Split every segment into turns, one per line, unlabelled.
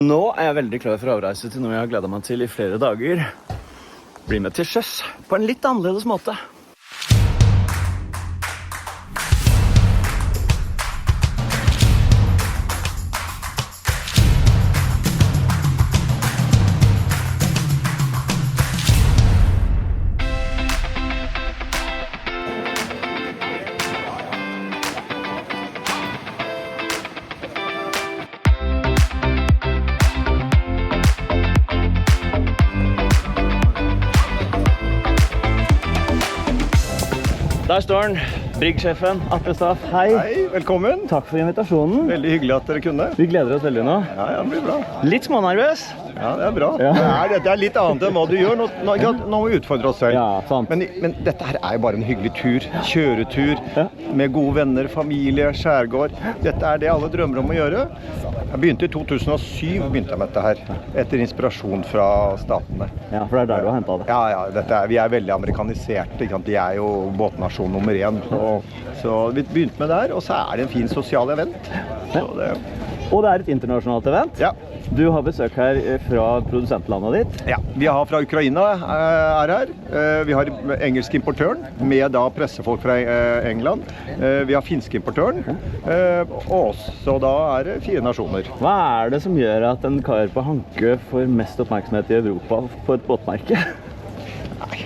Nå er jeg veldig klar for avreise til noe jeg har gledet meg til i flere dager. Bli med til sjøs på en litt annerledes måte. Der står han, Brigg-sjefen, Atle Staff. Hei.
Hei, velkommen.
Takk for invitasjonen.
Veldig hyggelig at dere kunne.
Vi gleder oss veldig nå.
Ja, det blir bra.
Litt smånervøs.
Ja, det er bra.
Ja.
Det er litt annet enn hva du gjør. Nå må vi utfordre oss selv.
Ja, sant.
Men dette her er jo bare en hyggelig tur. Kjøretur
Ja.
med gode venner, familie, skjærgård. Dette er det alle drømmer om å gjøre. Jeg begynte i 2007 begynte jeg med dette her, etter inspirasjon fra statene.
Ja, for det er der du har hentet det.
Ja, vi er veldig amerikaniserte. Ikke sant? De er jo båtnasjon nummer 1. Så vi begynte med der, og så er det en fin sosial event. Så
Og det er et internasjonalt event.
Ja.
Du har besøk her fra produsentlandet ditt.
Ja, vi har fra Ukraina er her. Vi har engelsk importøren med da pressefolk fra England. Vi har finsk importøren og oss, så da er det 4 nasjoner.
Hva er det som gjør at en kar på Hankø får mest oppmerksomhet i Europa på et båtmerke?
Nei,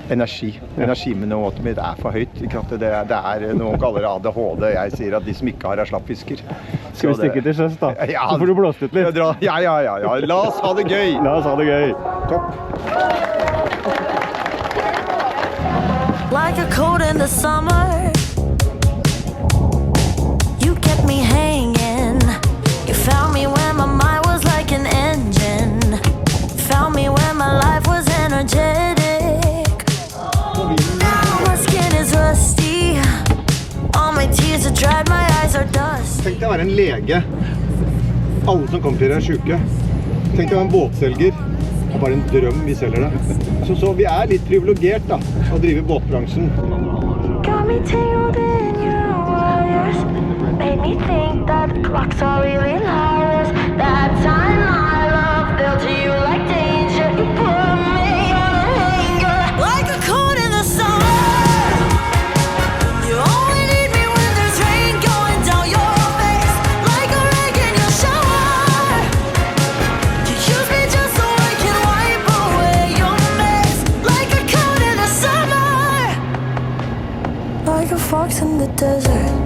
energi. Energiminåtet mitt er for høyt. Ikke sant? Det er noen kaller det ADHD. Jeg sier at de som ikke har er slappfisker.
Skal vi stikke til sjøs da?
Ja,
Så får du blåst ut litt.
Ja. La oss ha det gøy.
La oss ha det gøy.
Topp.
Like a cold in the summer, you kept me hanging. You found me when my mind was like an engine. Found me when my life was energetic. Now my skin is rusty. All my tears are dried, my eyes are dust.
Tenk deg å være en lege. Alle som kommer til deg er syke. Tenk deg å være en båtselger. Det er bare en drøm vi selger det. Så vi er litt privilegert da, å drive båtbransjen.
Got me tangled in your wires. Made me think that the clocks are really liars. That time my love felt to you like danger. You put me on a hanger. Like a cold in the summer. You only need me when there's rain going down your face. Like a rag in your shower. You use me just so I can wipe away your mess. Like a cold in the summer. Like a fox in the desert.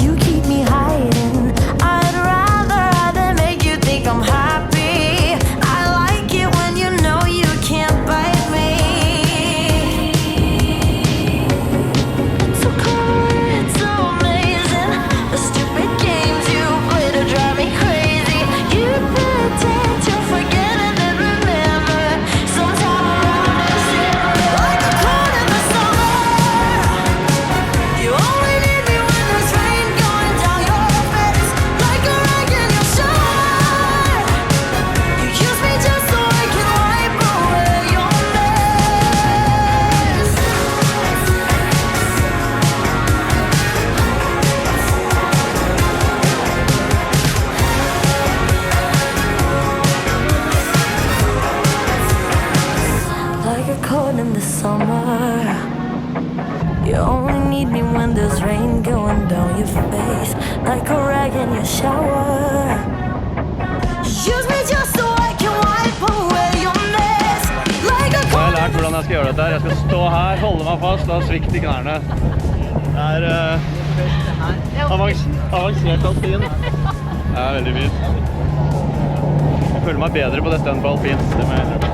You keep me hiding. I'd rather make you think I'm happy. I like it when you know you can't bite me. So cold, it's so amazing. The stupid games you play to drive me crazy. You pretend to forget and then remember. Sometime around this year. Like a cold in the summer. You only need me when there's rain going down your face. Like a rag in your shower. You use me just so I can wipe away your mess. Like a cold in the summer. You only need me when there's rain going down your face. Like a rag in your shower. Use me just so I can wipe away your mess. Like a
Jeg har
cold
lært hvordan jeg skal gjøre dette her. Jeg skal stå her, holde meg fast, la svikt i knærne. Det er avansert alpin. Det er veldig fint. Jeg føler meg bedre på dette enn på alpin. Det må jeg innrømme.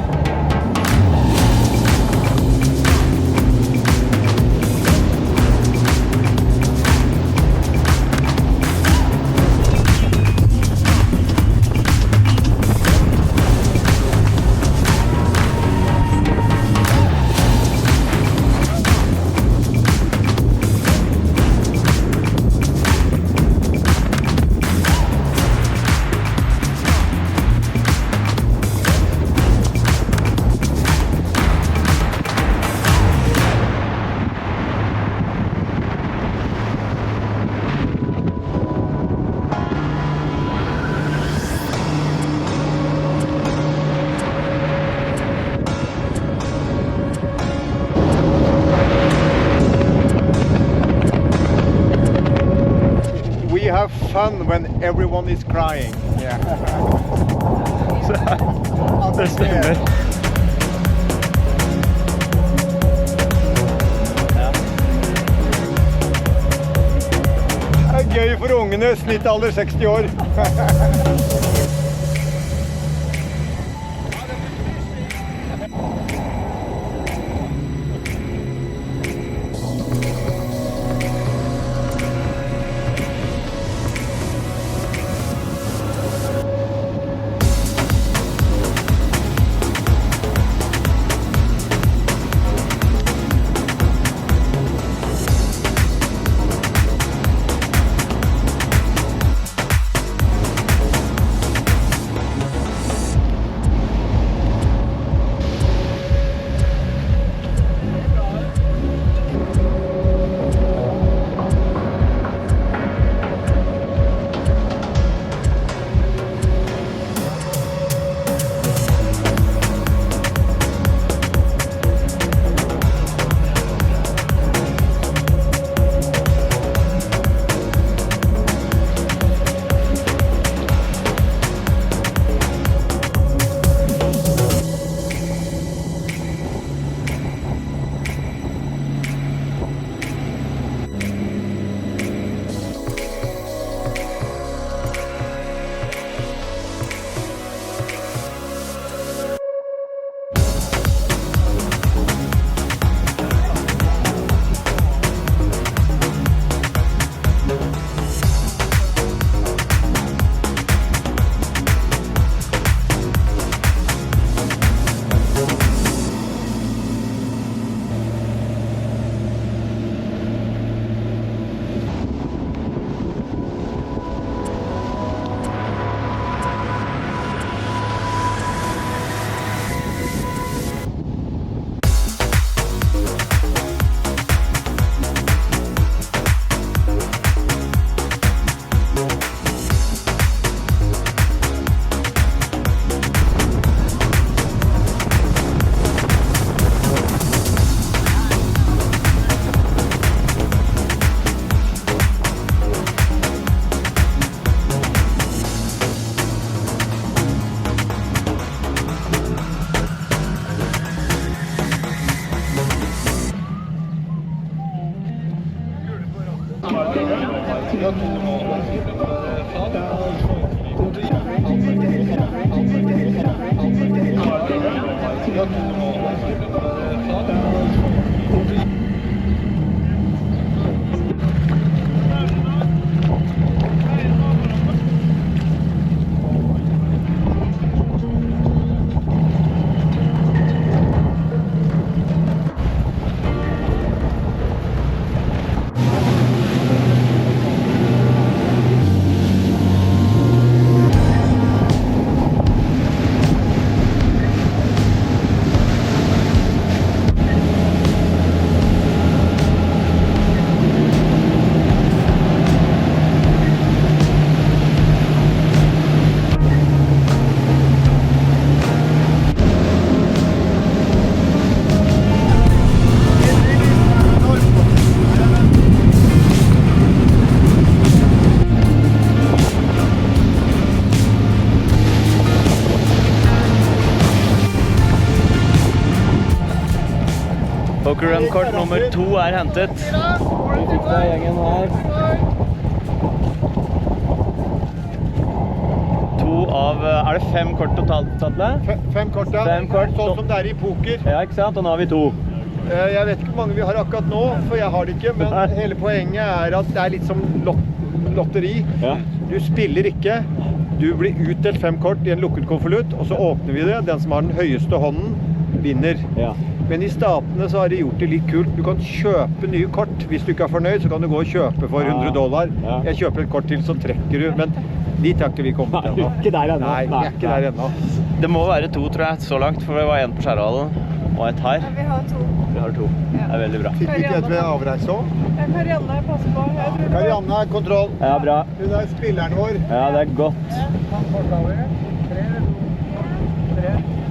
everyone is crying.
Yeah.
Det stemmer.
Det er gøy for ungene, snittalder 60 år.
Poker Run-kort nummer 2 hentet. Vi fikk det gjengen her. 2 av, er det 5 kort totalt, Atle?
5 kort, ja.
5 kort.
Sånn som det er i poker.
Ja, ikke sant? Og nå har vi 2.
Jeg vet ikke hvor mange vi har akkurat nå, for jeg har det ikke, men hele poenget er at det er litt som lotteri.
Ja.
Du spiller ikke, du blir utdelt 5 kort i en lukket konvolutt, og så åpner vi det. Den som har den høyeste hånden vinner.
Ja.
Men i statene så har de gjort det litt kult. Du kan kjøpe nye kort. Hvis du ikke er fornøyd, så kan du gå og kjøpe for $100.
Ja.
Jeg kjøper et kort til, så trekker du. Men dit har ikke vi kommet ennå.
Ikke der ennå.
Nei, vi er ikke der ennå.
Det må være 2, tror jeg, så langt, for det var 1 på Skjærhallen og 1 her.
Ja, vi har 2.
Vi har 2. Det er veldig bra.
Fikk vi ikke et ved avreise også?
Ja, Karianne passer på. Jeg tror det var...
Karianne er kontroll.
Ja, bra.
Hun er spilleren vår.
Ja, det er godt.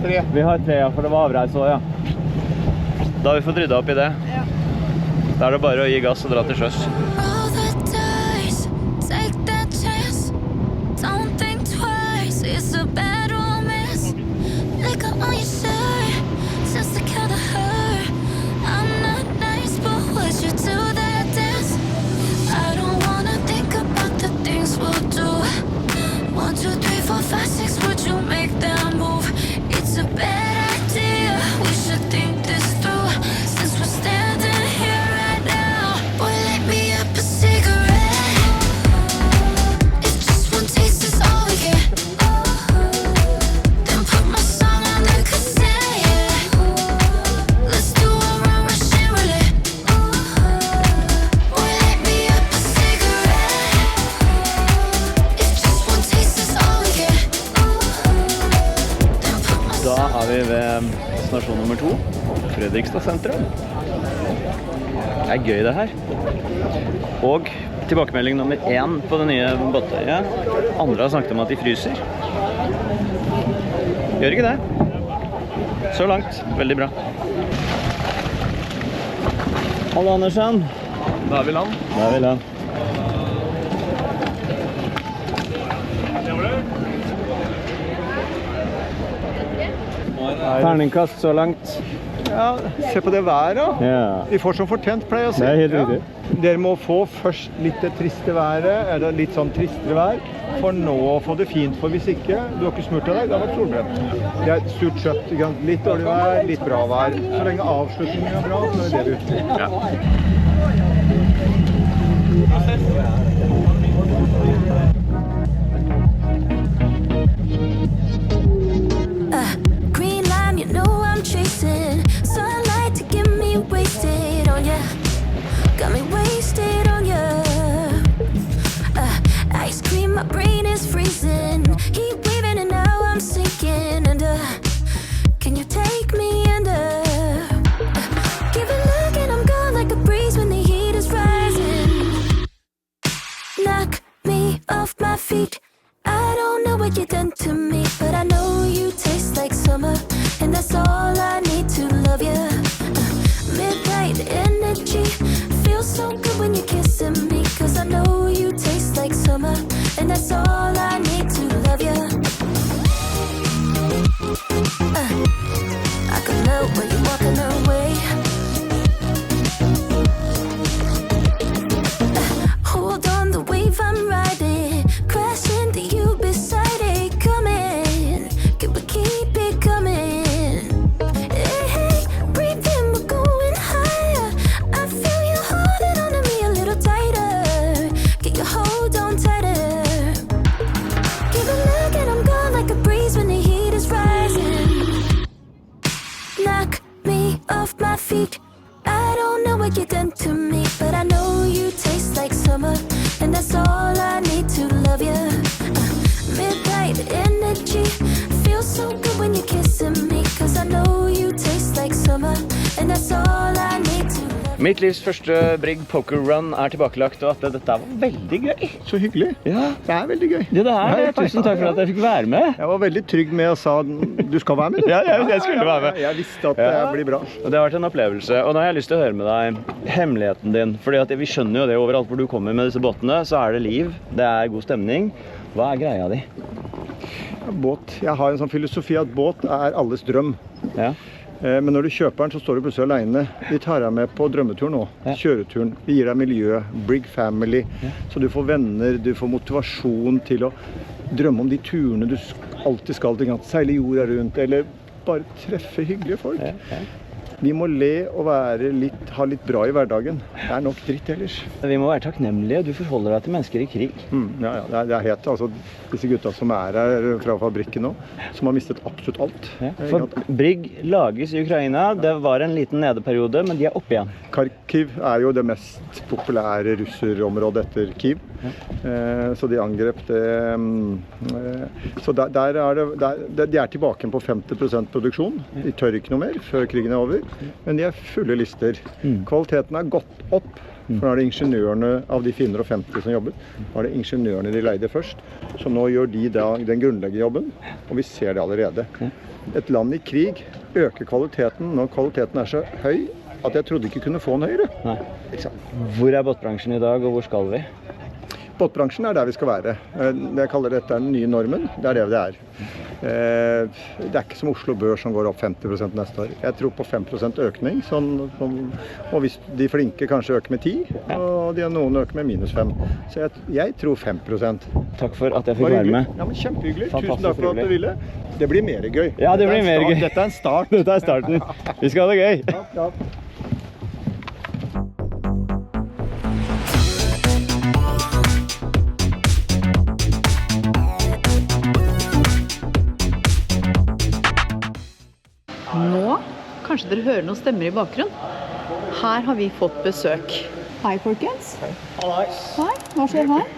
3.
Vi har 3, ja, for det var avreise også, ja. Da har vi fått ryddet opp i det.
Ja.
Da er det bare å gi gass og dra til sjøs.
Roll the dice, take that chance. Don't think twice, it's a bad romance. Liquor on your shirt, just to kill the hurt. I'm not nice, but would you do that dance? I don't wanna think about the things we'll do. 1, 2, 3, 4, 5, 6, would you make them move? It's a bad idea, we should think this through. Since we're standing here right now, boy, light me up a cigarette. If just one taste is all we get, then put my song on the cassette. Let's do a round Russian roulette. Boy, light me up a cigarette. If just one taste is all we get, then put my
Da vi ved stasjon nummer 2, Fredrikstad sentrum. Det gøy det her. Og tilbakemelding nummer 1 på det nye båttøyet. Andre har snakket om at de fryser. Gjør ikke det? Så langt, veldig bra. Hallo Andersen.
Da er vi land.
Da er vi land. Terningkast så langt.
Ja, se på det været da.
Ja.
Vi får som fortjent, pleier jeg å si.
Det er helt riktig.
Dere må få først litt det triste været, eller litt sånn tristere vær, for nå å få det fint, for hvis ikke, du har ikke smurt av deg, det har vært solbrent. Det er surt kjøtt, ikke sant? Litt dårlig vær, litt bra vær. Så lenge avslutningen er bra, så er det vi utstyrer.
Ja.
green lime, you know I'm chasing. Sunlight to get me wasted on ya. Got me wasted on ya. Ice cream, my brain is freezing. Heat waving and now I'm sinking under. Can you take me under? Give a look and I'm gone like a breeze when the heat is rising. Knock me off my feet. I don't know what you've done to me, but I know you taste like summer, and that's all I need to love you. Midnight energy feels so good when you're kissing me, 'cause I know you taste like summer, and that's all I need to love you. I can melt when you're walking away. Hold on the wave I'm riding, crash into you beside it, coming. Can we keep it coming? Hey, hey, breathe in, we're going higher. I feel you holding on to me a little tighter. Get your hold on tighter. Give a look and I'm gone like a breeze when the heat is rising. Knock me off my feet. I don't know what you've done to me, but I know you taste like summer, and that's all I need to love you. Midnight energy feels so good when you're kissing me, 'cause I know you taste like summer, and that's all I need to love you.
Mitt livs første Brigg Poker Run er tilbakelagt, og at dette var veldig gøy.
Så hyggelig.
Ja,
Det er veldig gøy.
det er det. Tusen takk for at jeg fikk være med.
Jeg var veldig trygg med å sa du skal være med, du.
Ja, jeg skulle være med.
Jeg visste at det blir bra.
Og det har vært en opplevelse, og nå har jeg lyst til å høre med deg hemmeligheten din, fordi at vi skjønner jo det overalt hvor du kommer med disse båtene, så er det liv, det er god stemning. Hva er greia di?
Båt. Jeg har en sånn filosofi at båt er alles drøm.
Ja.
Men når du kjøper den, så står du plutselig alene. Vi tar deg med på drømmeturen nå, kjøreturen. Vi gir deg miljø, Brigg Family, så du får venner, du får motivasjon til å drømme om de turene du alltid skal til, seile jorda rundt, eller bare treffe hyggelige folk. Vi må le og ha litt bra i hverdagen. Det er nok dritt ellers.
Vi må være takknemlige. Du forholder deg til mennesker i krig.
Ja, det er helt, altså, disse gutta som er her fra fabrikken nå, som har mistet absolutt alt.
Ja. For Brigg lages i Ukraina. Det var en liten nedeperiode, men de er oppe igjen.
Kharkiv er jo det mest populære russerområdet etter Kiev. Så de angrep det. Så de er tilbake på 50% produksjon. De tør ikke noe mer før krigen er over. Men de er fulle lister. Kvaliteten er gått opp. For nå er det ingeniørene av de 450 som jobbet. Nå er det ingeniørene de leide først. Så nå gjør de den grunnleggende jobben, og vi ser det allerede. Et land i krig øker kvaliteten når kvaliteten er så høy at jeg trodde ikke kunne få den høyere.
Nei. Hvor er båtbransjen i dag, og hvor skal vi?
båtbransjen der vi skal være. Jeg kaller dette den nye normen. Det det det er. Det ikke som Oslo Børs som går opp 50% neste år. Jeg tror på 5% økning, og hvis de flinke kanskje øker med 10, og noen øker med -5. Så jeg tror 5%.
Takk for at jeg fikk være med.
Ja, men kjempehyggelig.
Fantastisk
Tusen takk for at du ville. Det blir mer gøy.
Ja, det blir mer gøy.
Dette en start.
Dette starten. Vi skal ha det gøy.
Ja.
Nå, kanskje dere hører noen stemmer i bakgrunnen. Her har vi fått besøk. Hei, folkens.
Hallais.
Hei, hva skjer her?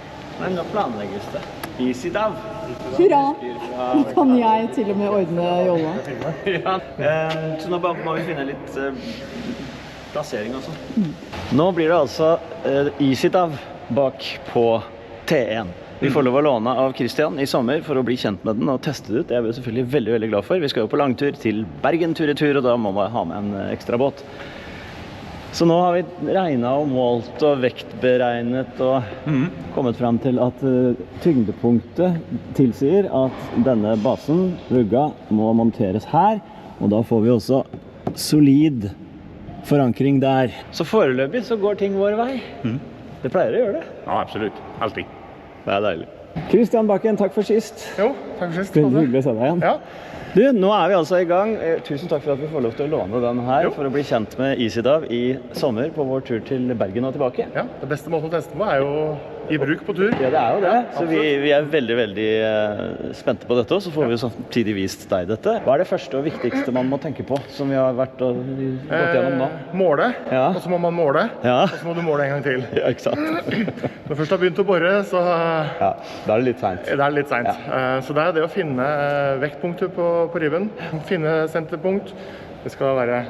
Men nå planlegges det. Easy Dav.
Hurra! Nå kan jeg til og med ordne jolla.
Ja, så nå må vi finne litt plassering også. Nå blir det altså Easy Dav bak på T1. Vi får lov å låne av Christian i sommer for å bli kjent med den og teste det ut. Det er vi selvfølgelig veldig, veldig glad for. Vi skal jo på langtur til Bergen tur i tur, og da må man ha med en ekstra båt. Så nå har vi regnet og målt og vektberegnet og kommet frem til at tyngdepunktet tilsier at denne basen, rugga, må monteres her, og da får vi også solid forankring der. Så foreløpig så går ting vår vei. Det pleier å gjøre det.
Ja, absolutt. Alltid.
Det er deilig. Christian Bakken, takk for sist.
Jo, takk for sist.
Veldig hyggelig å se deg igjen.
Ja.
Du, nå er vi altså i gang. Tusen takk for at vi får lov til å låne den her
Jo.
for å bli kjent med Easy Dav i sommer på vår tur til Bergen og tilbake.
Ja, det beste måten å teste på er jo i bruk på tur.
Ja, det er jo det. Så
absolutt.
vi er veldig, veldig spente på dette, og så får vi samtidig vist deg dette. Hva er det første og viktigste man må tenke på, som vi har vært og gått gjennom nå?
Måle,
Ja.
og så må man måle,
Ja.
og så må du måle en gang til.
Ja, ikke sant?
Når du først har begynt å bore, så
Ja, da er det litt sent.
det litt sent. Så det det å finne vektpunkter på ribben, finne senterpunkt. Det skal være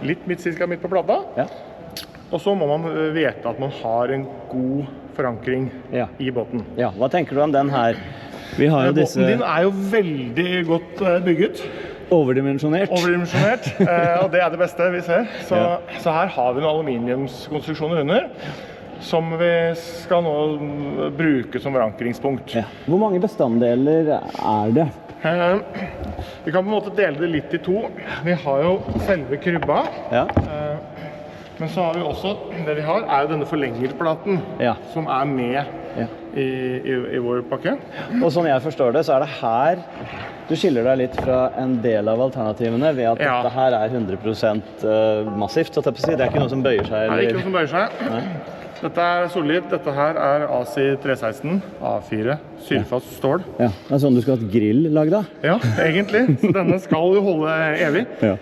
litt cirka midt på plata.
Ja.
Og så må man vite at man har en god forankring
Ja.
i båten.
Ja, hva tenker du om den her? Vi har jo disse
Båten din jo veldig godt bygget.
overdimensjonert.
Overdimensjonert, og det det beste vi ser. Så,
Ja.
så her har vi noen aluminiumskonstruksjoner under, som vi skal nå bruke som forankringspunkt.
Ja. Hvor mange bestanddeler er det?
Vi kan på en måte dele det litt i to. Vi har jo selve krybba,
Ja.
men så har vi også, det vi har jo denne forlengerplaten,
Ja.
som med
Ja.
i vår pakke.
Og som jeg forstår det, så det her du skiller deg litt fra en del av alternativene ved at
Ja.
dette her 100% massivt, så det er ikke noe som bøyer seg.
Det ikke
Eller...
noe som bøyer seg. Dette solid. Dette her AC 316 A4, sylfast stål.
Ja, det er sånn du skulle hatt grill lagd av.
Ja, egentlig. Så denne skal jo holde evig.
Ja.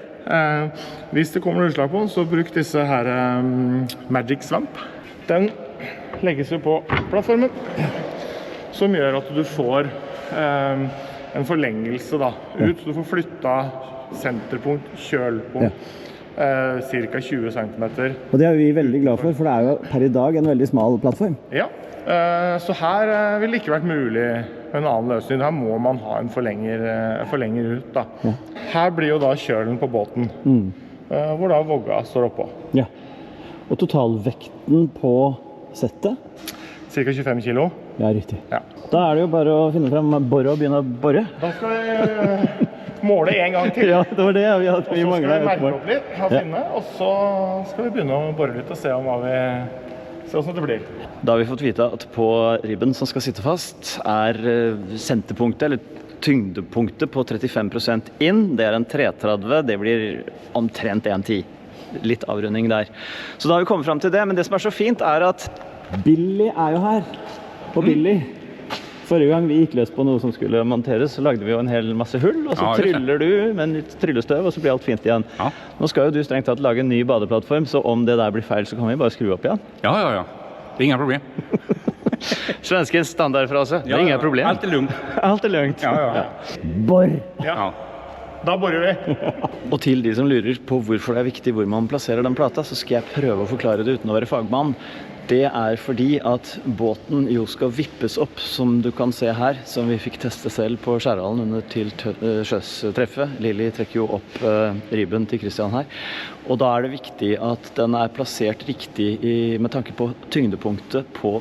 Hvis det kommer utslag på den, så bruk disse her Magic Swamp. Den legges jo på plattformen, som gjør at du får en forlengelse da, ut. Du får flytta senterpunkt, kjølpunkt, cirka 20 cm.
Og det er vi veldig glad for det jo per i dag en veldig smal plattform.
Ja, så her vil det ikke vært mulig med en annen løsning. Her må man ha en forlenger ut da.
Ja.
Her blir jo da kjølen på båten, hvor da vogga står oppå.
Ja. Og totalvekten på settet?
Cirka 25 kilo.
Ja, riktig.
Ja.
Da det jo bare å finne frem borre og begynne å borre.
Da skal vi måle en gang til.
Ja, det var det vi
Og så skal
manglet
vi
et
merke
mål.
opp litt, finne, og så skal vi begynne å bore litt og se hvordan det blir.
Da har vi fått vite at på ribben som skal sitte fast senterpunktet, eller tyngdepunktet på 35% inn. Det en 330, det blir omtrent 1,10. Litt avrunding der. Så da har vi kommet frem til det, men det som så fint at Billy jo her. Og Billy, forrige gang vi gikk løs på noe som skulle monteres, så lagde vi jo en hel masse hull, og så
Ja, det
tryller du med en litt tryllestøv, og så blir alt fint igjen.
Ja.
Nå skal jo du strengt tatt lage en ny badeplattform, så om det der blir feil, så kan vi bare skru opp igjen.
Ja. Det inga problem.
Svenskens standardfrase. Det ingen problem.
Allt lugnt.
Alt lugnt.
Ja.
Borr!
Ja, da borer vi.
Og til de som lurer på hvorfor det viktig hvor man plasserer den plata, så skal jeg prøve å forklare det uten å være fagmann. Det er fordi at båten jo skal vippes opp, som du kan se her, som vi fikk teste selv på Skjærhallen under til sjøstreffet. Lili trekker jo opp ribben til Christian her. Og da er det viktig at den er plassert riktig med tanke på tyngdepunktet på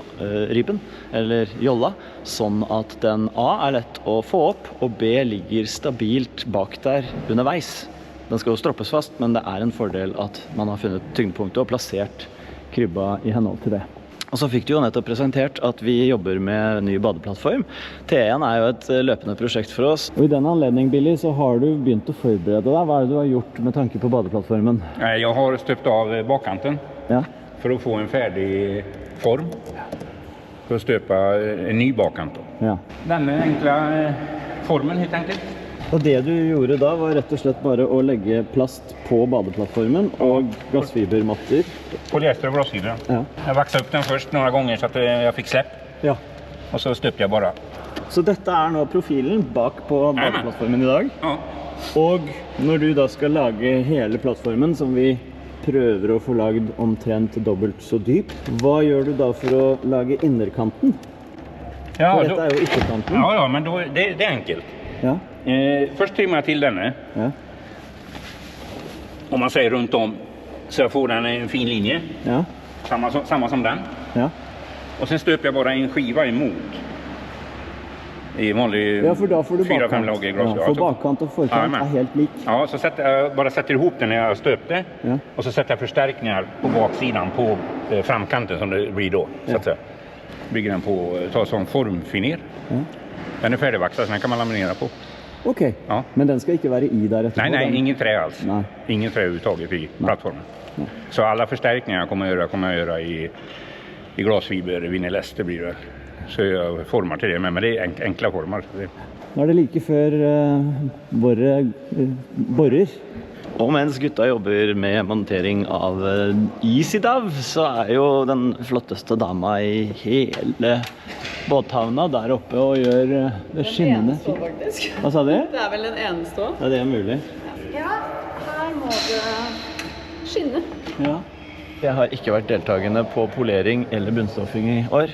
ribben, eller jolla, sånn at den A er lett å få opp, og B ligger stabilt bak der underveis. Den skal jo stroppes fast, men det er en fordel at man har funnet tyngdepunktet og plassert krybba i henhold til det. Og så fikk du jo nettopp presentert at vi jobber med ny badeplattform. T1 er jo et løpende prosjekt for oss. Og i den anledning, Billy, så har du begynt å forberede deg. Hva er det du har gjort med tanke på badeplattformen?
Jag har stöpt av bakkanten
Ja.
för att få en färdig form. För att stöpa en ny bakkant.
Ja.
Den enkla formen helt enkelt.
Og det du gjorde da var rett og slett bare å legge plast på badeplattformen og glassfibermatter.
Polyester och glasfiber.
Ja.
Jag vaxade upp den först några gånger så att jag fick släpp.
Ja.
Och så stöpte jag bara.
Så dette er nå profilen bak på badeplattformen i dag.
Ja.
Og når du da skal lage hele plattformen, som vi prøver å få lagd omtrent dobbelt så dyp, hva gjør du da for å lage innerkanten?
Ja,
For dette er jo ytterkanten.
ja, men då, det är enkelt.
Ja.
Först trimmar jag till den.
Ja.
Om man säger runt om så jag får den en fin linje.
Ja.
Samma som den.
Ja.
Och sen stöper jag bara en skiva emot. I vanlig
Ja, for da får du
4-5
bakkant.
lager glas.
Ja, for bakkant og forkant
men.
er helt lik.
Ja, så bara sätter ihop den när jag stöpte.
Ja.
Och så sätter jag förstärkningar på baksidan på framkanten som det blir då. Så att säga. Bygger den på, tar sån formfiner.
Ja.
Den är färdigvaxad så den kan man laminera på.
Ok,
Ja.
men den skal ikke være i der etterpå?
Nej,
den...
ingen trä alls.
Nej.
Ingen trä överhuvudtaget i plattformen.
Nej.
Så alla förstärkningar kommer jag göra i glasfiber, vinylester blir det. Så jag formar till det, men det är enkla formar.
Nå er det like før våre borrer. Og mens gutta jobber med montering av Isidav, så er jo den flotteste dama i hele båthavna der oppe og gjør det skinnende.
faktisk.
Hva sa du?
Det er vel den eneste også.
Ja, det er mulig.
Ja, her må det skinne.
Ja. Jeg har ikke vært deltagende på polering eller bunnstoffing i år,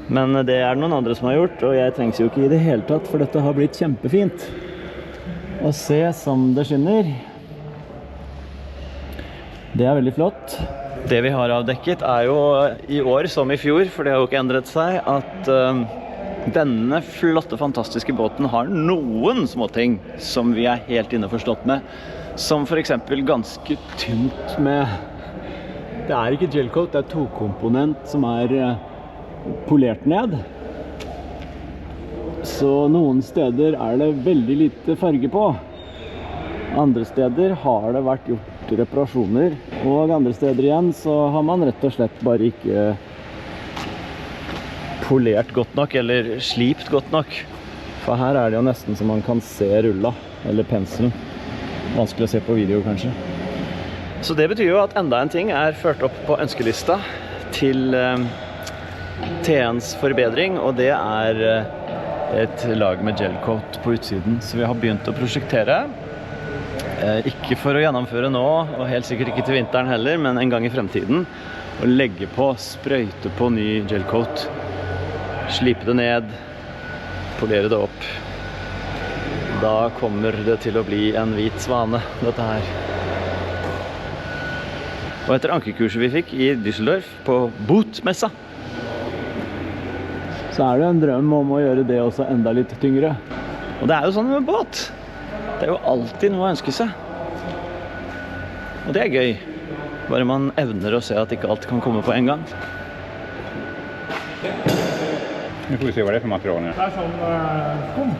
men det er det noen andre som har gjort, og jeg trengs jo ikke i det hele tatt, for dette har blitt kjempefint. Å se som det skinner. Det er veldig flott. Det vi har avdekket er jo i år som i fjor, for det har jo ikke endret seg, at denne flotte, fantastiske båten har noen småting som vi er helt innforstått med, som for eksempel ganske tynt med... Det er ikke gelcoat, det er tokomponent som er polert ned. Så noen steder er det veldig lite farge på. Andre steder har det vært gjort reparasjoner, og andre steder igjen så har man rett og slett bare ikke polert godt nok, eller slipt godt nok. For her er det jo nesten som man kan se rulla, eller penselen. Vanskelig å se på video kanskje. Så det betyr jo at enda en ting er ført opp på ønskelista til T1s forbedring, og det er et lag med gelcoat på utsiden. Så vi har begynt å prosjektere. Ikke for å gjennomføre nå, og helt sikkert ikke til vinteren heller, men en gang i fremtiden. Å legge på, sprøyte på ny gelcoat. Slipe det ned, polere det opp. Da kommer det til å bli en hvit svane, dette her. Og etter ankerkurset vi fikk i Düsseldorf på Bootmessa, så er det en drøm om å gjøre det også enda litt tyngre. Og det er jo sånn med båt. Det er jo alltid noe å ønske seg. Og det er gøy. Bare man evner å se at ikke alt kan komme på en gang.
Nu får vi se vad det är för material.
Det er sånn skum.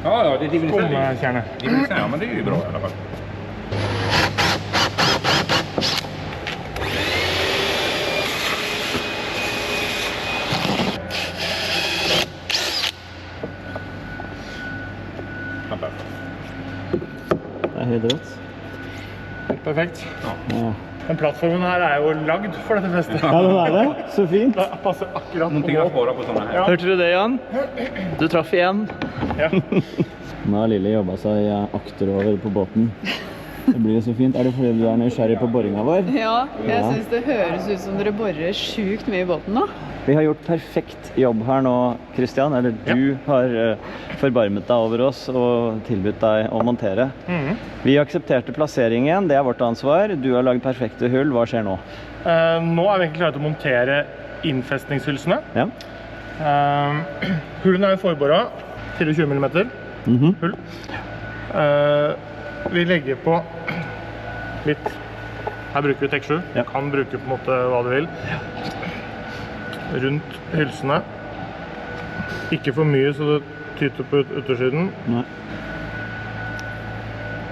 Ja, det är divinisern.
Skumkjerne.
Ja, men det är ju bra i alla fall.
Det er helt rått.
Perfekt.
Ja.
Den plattformen her er jo lagd for dette festet.
Ja, det er det. Så fint.
Det passer akkurat på
Monteras
båt.
bara på sådana här.
Ja.
Hørte du det, Jan? Du traff igjen.
Ja.
Nå har Lille jobbet seg akterover på båten. Det blir så fint. Er det fordi du er nysgjerrig på boringen vår?
Ja, jeg
Ja.
synes det høres ut som dere borer sjukt mye i båten nå.
Vi har gjort perfekt jobb her nå, Christian. Eller du har forbarmet deg over oss og tilbudt deg å montere. Vi aksepterte plasseringen, det er vårt ansvar. Du har laget perfekte hull. Hva skjer nå?
Nå er vi egentlig klare til å montere innfestningshylsene.
Ja.
Hullen er forboret 24 mm hull. Vi legger på litt. Her bruker vi Tek 7.
Ja.
Kan bruke på en måte hva du vil. Rundt hylsene. Ikke for mye så det tyter på utersiden.
Nei.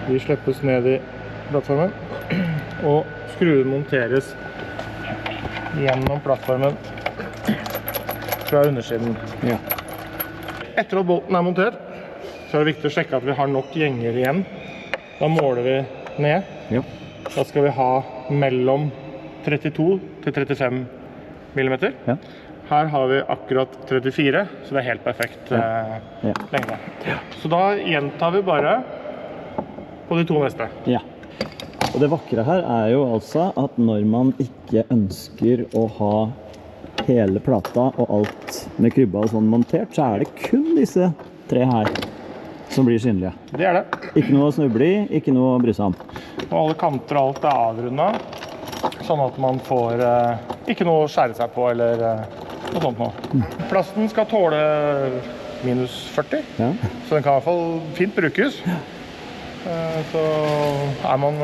De slippes ned i plattformen. Og skruen monteres gjennom plattformen fra undersiden.
Ja.
Etter at bolten er montert, så er det viktig å sjekke at vi har nok gjenger igjen. Da måler vi ned.
Ja.
Da skal vi ha mellom 32 til 35 millimeter.
Ja.
Her har vi akkurat 34, så det er helt perfekt
Ja.
lengde. Så da gjentar vi bare på de to neste.
Ja. Og det vakre her er jo altså at når man ikke ønsker å ha hele plata og alt med krybba og sånn montert, så er det kun disse tre her som blir synlige.
Det er det.
Ikke noe å snuble i, ikke noe å bry seg om.
Og alle kanter og alt er avrundet, sånn at man får ikke noe å skjære seg på eller noe sånt noe. Plasten skal tåle minus 40,
Ja.
så den kan i hvert fall fint brukes. Så er man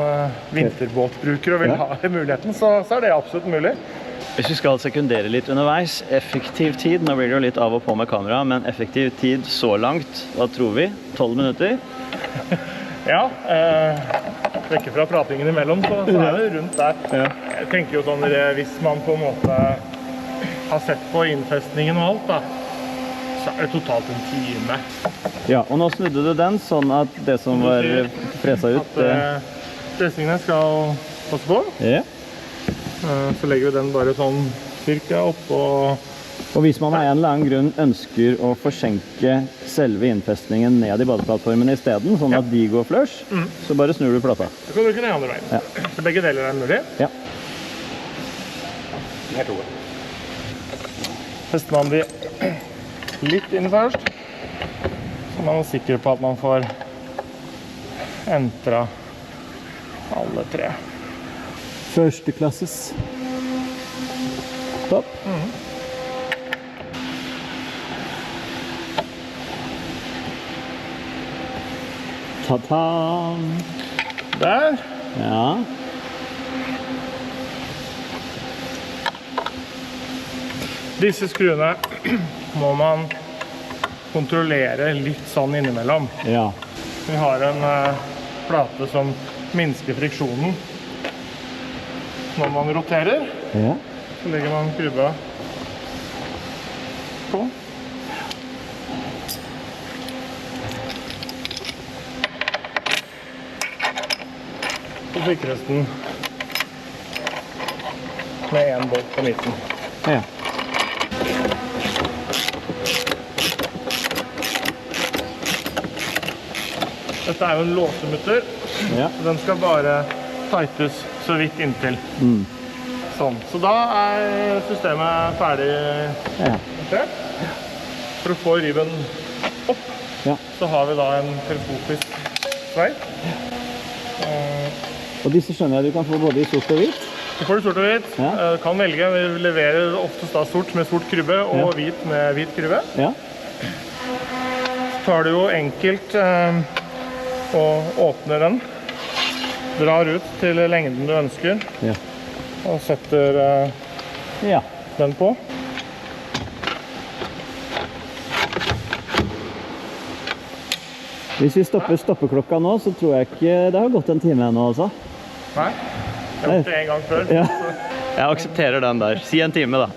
vinterbåtbruker og vil
Ja.
ha muligheten, så er det absolutt mulig.
Hvis vi skal sekundere litt underveis, effektiv tid, nå blir det jo litt av og på med kamera, men effektiv tid så langt, hva tror vi? 12 minutter?
Ja, vekke fra pratingen imellom, så er det rundt der.
Ja.
Jeg tenker jo sånn, hvis man på en måte har sett på innfestningen og alt da, så er det totalt en time.
Ja, og nå snudde du den sånn at det som var fresa ut,
At dressingene skal passe på.
ja.
Så legger vi den bare sånn cirka oppå.
Og hvis man av en eller annen grunn ønsker å forsenke selve innfestningen ned i badeplattformen i stedet, sånn at de går flush, så bare snur du plata.
Så kan du bruke den andre veien.
Ja.
Så begge deler er mulig.
Ja.
Her to. Fester man de litt inn først, så man er sikker på at man får entra alle tre.
Første klasses. Topp. Ta-ta!
Der.
Ja.
Disse skruene må man kontrollere litt sånn innimellom.
Ja.
Vi har en plate som minsker friksjonen når man roterer.
Ja.
Så legger man krybba på. Så sikres den med en bolt på midten.
Ja.
Dette er jo en låsemutter,
Ja.
så den skal bare tightes så vidt inntil. Sånn. Så da er systemet ferdig
Ja.
montert. For å få ribben opp,
Ja.
så har vi da en teleskopisk sveip.
Og disse skjønner jeg du kan få både i sort og hvitt.
Så får du sort og hvit.
Ja.
Du kan velge. Vi leverer oftest da sort med sort krybbe og hvit med hvit krybbe.
Ja.
Så tar du jo enkelt og åpner den. Drar ut til lengden du ønsker
Ja.
og setter
Ja.
den på.
Hvis vi stopper stoppeklokka nå, så tror jeg ikke det har gått en time ennå, altså.
Nei, jeg har gjort det en gang før.
Ja. Jeg aksepterer den der. Si en time, da.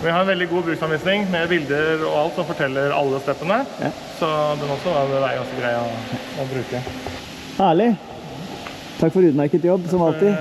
Vi har en veldig god bruksanvisning med bilder og alt som forteller alle steppene.
Ja.
Så den også er ganske grei å bruke.
Herlig. Takk for utmerket jobb, som alltid.